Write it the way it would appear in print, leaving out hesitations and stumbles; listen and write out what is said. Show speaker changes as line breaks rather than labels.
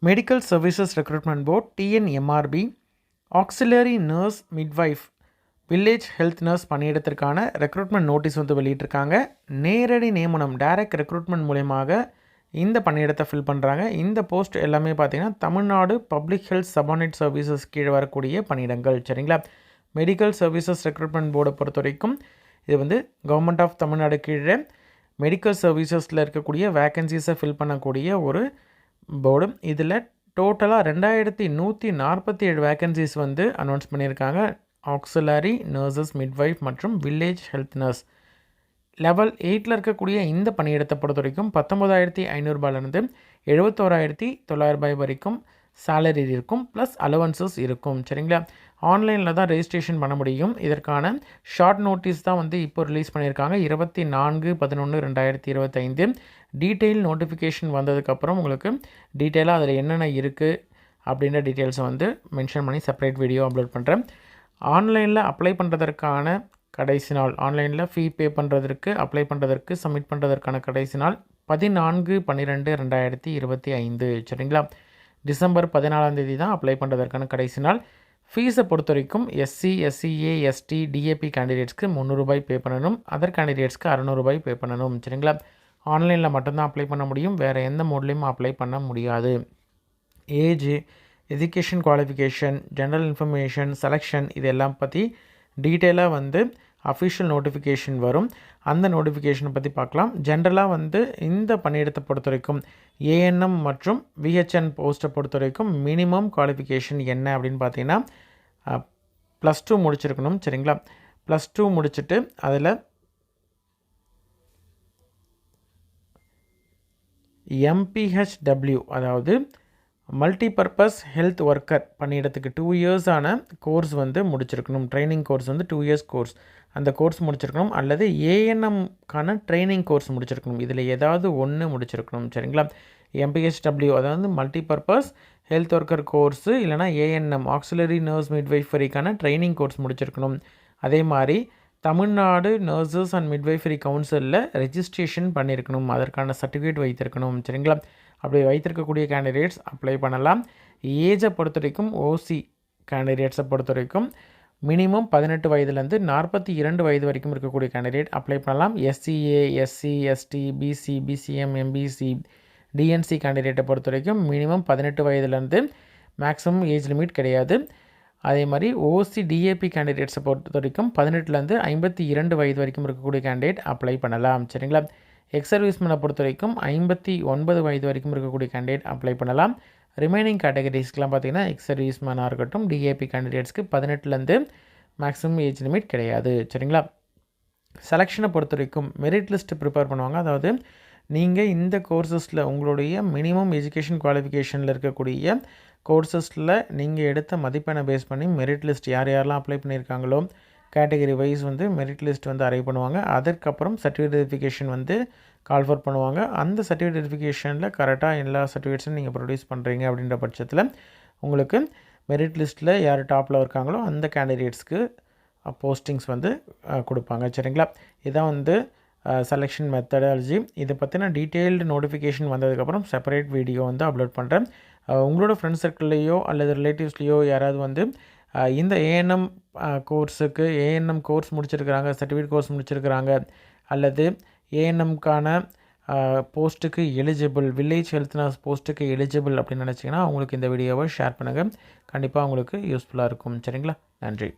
Medical services recruitment board TNMRB auxiliary nurse midwife village health nurse பணியிடத்திற்கான recruitment notice வந்து வெளியிட்டிருக்காங்க. நேரடி நியமனம் டைரக்ட் ரெக்ரூட்மெண்ட் மூலயமாக இந்த பணியிடத்தை ஃபில் பண்ணுறாங்க. இந்த போஸ்ட் எல்லாமே பார்த்திங்கன்னா Tamil Nadu public health subordinate services கீழே வரக்கூடிய பணியிடங்கள். சரிங்களா? மெடிக்கல் சர்வீசஸ் ரெக்ரூட்மெண்ட் போர்டை பொறுத்த வரைக்கும் இது வந்து கவர்மெண்ட் ஆஃப் தமிழ்நாடு கீழே மெடிக்கல் சர்வீசஸில் இருக்கக்கூடிய வேக்கன்சிஸை ஃபில் பண்ணக்கூடிய ஒரு போர்டு. இதில் டோட்டலாக 2147 வேக்கன்சிஸ் வந்து அனௌன்ஸ் பண்ணியிருக்காங்க. ஆக்சிலரி நர்சஸ் மிட்வைஃப் மற்றும் வில்லேஜ் ஹெல்த் நர்ஸ் லெவல் 8 இருக்கக்கூடிய இந்த பணியிடத்தை பொறுத்த வரைக்கும் 19,500 ரூபாயிலிருந்து 71,900 வரைக்கும் சேலரி இருக்கும், ப்ளஸ் அலவன்சஸ் இருக்கும். சரிங்களா? ஆன்லைனில் தான் ரெஜிஸ்ட்ரேஷன் பண்ண முடியும். இதற்கான ஷார்ட் நோட்டீஸ் தான் வந்து இப்போ ரிலீஸ் பண்ணியிருக்காங்க. 24/11/2025 டீட்டெயில் நோட்டிஃபிகேஷன் வந்ததுக்கப்புறம் உங்களுக்கு டீட்டெயிலாக அதில் என்னென்ன இருக்குது அப்படின்ற டீட்டெயில்ஸை வந்து மென்ஷன் பண்ணி செப்பரேட் வீடியோ அப்லோட் பண்ணுறேன். ஆன்லைனில் அப்ளை பண்ணுறதற்கான கடைசி நாள், ஆன்லைனில் ஃபீ பே பண்ணுறதற்கு அப்ளை பண்ணுறதற்கு சப்மிட் பண்ணுறதற்கான கடைசி நாள் 14/12/2025. சரிங்களா? டிசம்பர் 14 தான் அப்ளை பண்ணுறதற்கான கடைசி நாள். ஃபீஸை பொறுத்த வரைக்கும் எஸ்சி, எஸ்சிஏ, எஸ்டி, டிஏபி கேண்டிடேட்ஸ்க்கு 300 ரூபாய் பே பண்ணணும். அதர் கேண்டிடேட்ஸ்க்கு 600 ரூபாய் பே பண்ணணும். சரிங்களா? ஆன்லைனில் மட்டும்தான் அப்ளை பண்ண முடியும், வேறு எந்த மோட்லேயும் அப்ளை பண்ண முடியாது. Age, education qualification, general information, selection இதெல்லாம் பற்றி டீட்டெயிலாக வந்து அஃபிஷியல் நோட்டிஃபிகேஷன் வரும். அந்த நோட்டிஃபிகேஷனை பற்றி பார்க்கலாம். ஜென்ரலாக வந்து இந்த பணியிடத்தை பொறுத்த வரைக்கும் ஏஎன்எம் மற்றும் விஹெச்என் போஸ்ட்டை பொறுத்த வரைக்கும் மினிமம் குவாலிஃபிகேஷன் என்ன அப்படின்னு பார்த்தீங்கன்னா +2 முடிச்சிருக்கணும். சரிங்களா? +2 முடிச்சுட்டு அதில் MPHW அதாவது மல்டிபர்பஸ் ஹெல்த் ஒர்க்கர் பணியிடத்துக்கு 2 இயர்ஸான கோர்ஸ் வந்து முடிச்சிருக்கணும். ட்ரைனிங் கோர்ஸ் வந்து 2 இயர்ஸ் கோர்ஸ், அந்த கோர்ஸ் முடிச்சிருக்கணும். அல்லது ஏஎன்எம்க்கான ட்ரைனிங் கோர்ஸ் முடிச்சிருக்கணும். இதில் ஏதாவது ஒன்று முடிச்சிருக்கணும். சரிங்களா? MPHW அதாவது மல்டிபர்பஸ் ஹெல்த் ஒர்க்கர் கோர்ஸு, இல்லைனா ஏஎன்எம் ஆக்சிலரி நர்ஸ் மிட்வைஃபரிக்கான ட்ரைனிங் கோர்ஸ் முடிச்சிருக்கணும். அதே மாதிரி தமிழ்நாடு நர்சஸ் அண்ட் மிட்வைஃபரி கவுன்சிலில் ரெஜிஸ்ட்ரேஷன் பண்ணியிருக்கணும். அதற்கான சர்டிஃபிகேட் வைத்திருக்கணும். சரிங்களா? அப்படி வைத்திருக்கக்கூடிய கேண்டிடேட்ஸ் அப்ளை பண்ணலாம். ஏஜை பொறுத்த வரைக்கும் ஓசி கேண்டிடேட்ஸை பொறுத்த வரைக்கும் மினிமம் 18 வயதுலேருந்து 42 வயது வரைக்கும் இருக்கக்கூடிய கேண்டிடேட் அப்ளை பண்ணலாம். SCA, SC, ST, BC, BCM, MBC, DNC கேண்டிடேட்டை பொறுத்த வரைக்கும் மினிமம் 18 வயதுலேருந்து மேக்ஸிமம் ஏஜ் லிமிட் கிடையாது. அதே மாதிரி ஓசி டிஏபி கேண்டிடேட்ஸை பொறுத்த வரைக்கும் 18லேருந்து 52 வயது வரைக்கும் இருக்கக்கூடிய கேண்டிடேட் அப்ளை பண்ணலாம். சரிங்களா? எக்ஸ் சர்வீஸ்மேனை பொறுத்த வரைக்கும் 59 வயது வரைக்கும் இருக்கக்கூடிய கேண்டிடேட் அப்ளை பண்ணலாம். ரிமைனிங் கேட்டகரிஸ்க்கெலாம் பார்த்திங்கன்னா எக்ஸ் சர்வீஸ்மேனாக இருக்கட்டும், டிஏபி கேண்டிடேட்ஸ்க்கு 18லேருந்து மேக்ஸிமம் ஏஜ் லிமிட் கிடையாது. சரிங்களா? செலெக்ஷனை பொறுத்த வரைக்கும் மெரிட் லிஸ்ட்டு ப்ரிப்பேர் பண்ணுவாங்க. அதாவது நீங்கள் இந்த கோர்சஸில் உங்களுடைய மினிமம் எஜுகேஷன் குவாலிஃபிகேஷனில் இருக்கக்கூடிய கோர்சஸில் நீங்கள் எடுத்த மதிப்பெண்ணை பேஸ் பண்ணி மெரிட் லிஸ்ட் யாரெல்லாம் அப்ளை பண்ணியிருக்காங்களோ கேட்டகரி வைஸ் வந்து மெரிட் லிஸ்ட் வந்து அரைவ் பண்ணுவாங்க. அதற்கப்புறம் சர்டிஃபிகேட் வெரிஃபிகேஷன் வந்து கால்ஃபர் பண்ணுவாங்க. அந்த சர்டிஃபிகேட் வெரிஃபிகேஷனில் கரெக்டாக எல்லா சர்டிஃபிகேட்ஸும் நீங்கள் ப்ரொடியூஸ் பண்ணுறீங்க அப்படின்ற பட்சத்தில் உங்களுக்கு மெரிட் லிஸ்ட்டில் யார் டாப்பில் இருக்காங்களோ அந்த கேண்டிடேட்ஸ்க்கு போஸ்டிங்ஸ் வந்து கொடுப்பாங்க. சரிங்களா? இதான் வந்து செலெக்ஷன் மெத்தடாலஜி. இதை பற்றின டீட்டெயில்டு நோட்டிஃபிகேஷன் வந்ததுக்கப்புறம் செப்பரேட் வீடியோ வந்து அப்லோட் பண்ணுறேன். உங்களோட ஃப்ரெண்ட்ஸ் சர்க்கிள்லேயோ அல்லது ரிலேட்டிவ்ஸ்லேயோ யாராவது வந்து இந்த ஏஎன்எம் கோர்ஸுக்கு ஏஎன்எம் கோர்ஸ் முடிச்சிருக்கிறாங்க, சர்டிஃபிகேட் கோர்ஸ் முடிச்சிருக்கிறாங்க, அல்லது ஏஎன்எம்க்கான போஸ்ட்டுக்கு எலிஜிபிள், வில்லேஜ் ஹெல்த் நர்ஸ் போஸ்ட்டுக்கு எலிஜிபிள் அப்படின்னு நினச்சிங்கன்னா அவங்களுக்கு இந்த வீடியோவை ஷேர் பண்ணுங்கள். கண்டிப்பாக உங்களுக்கு யூஸ்ஃபுல்லாக இருக்கும். சரிங்களா? நன்றி.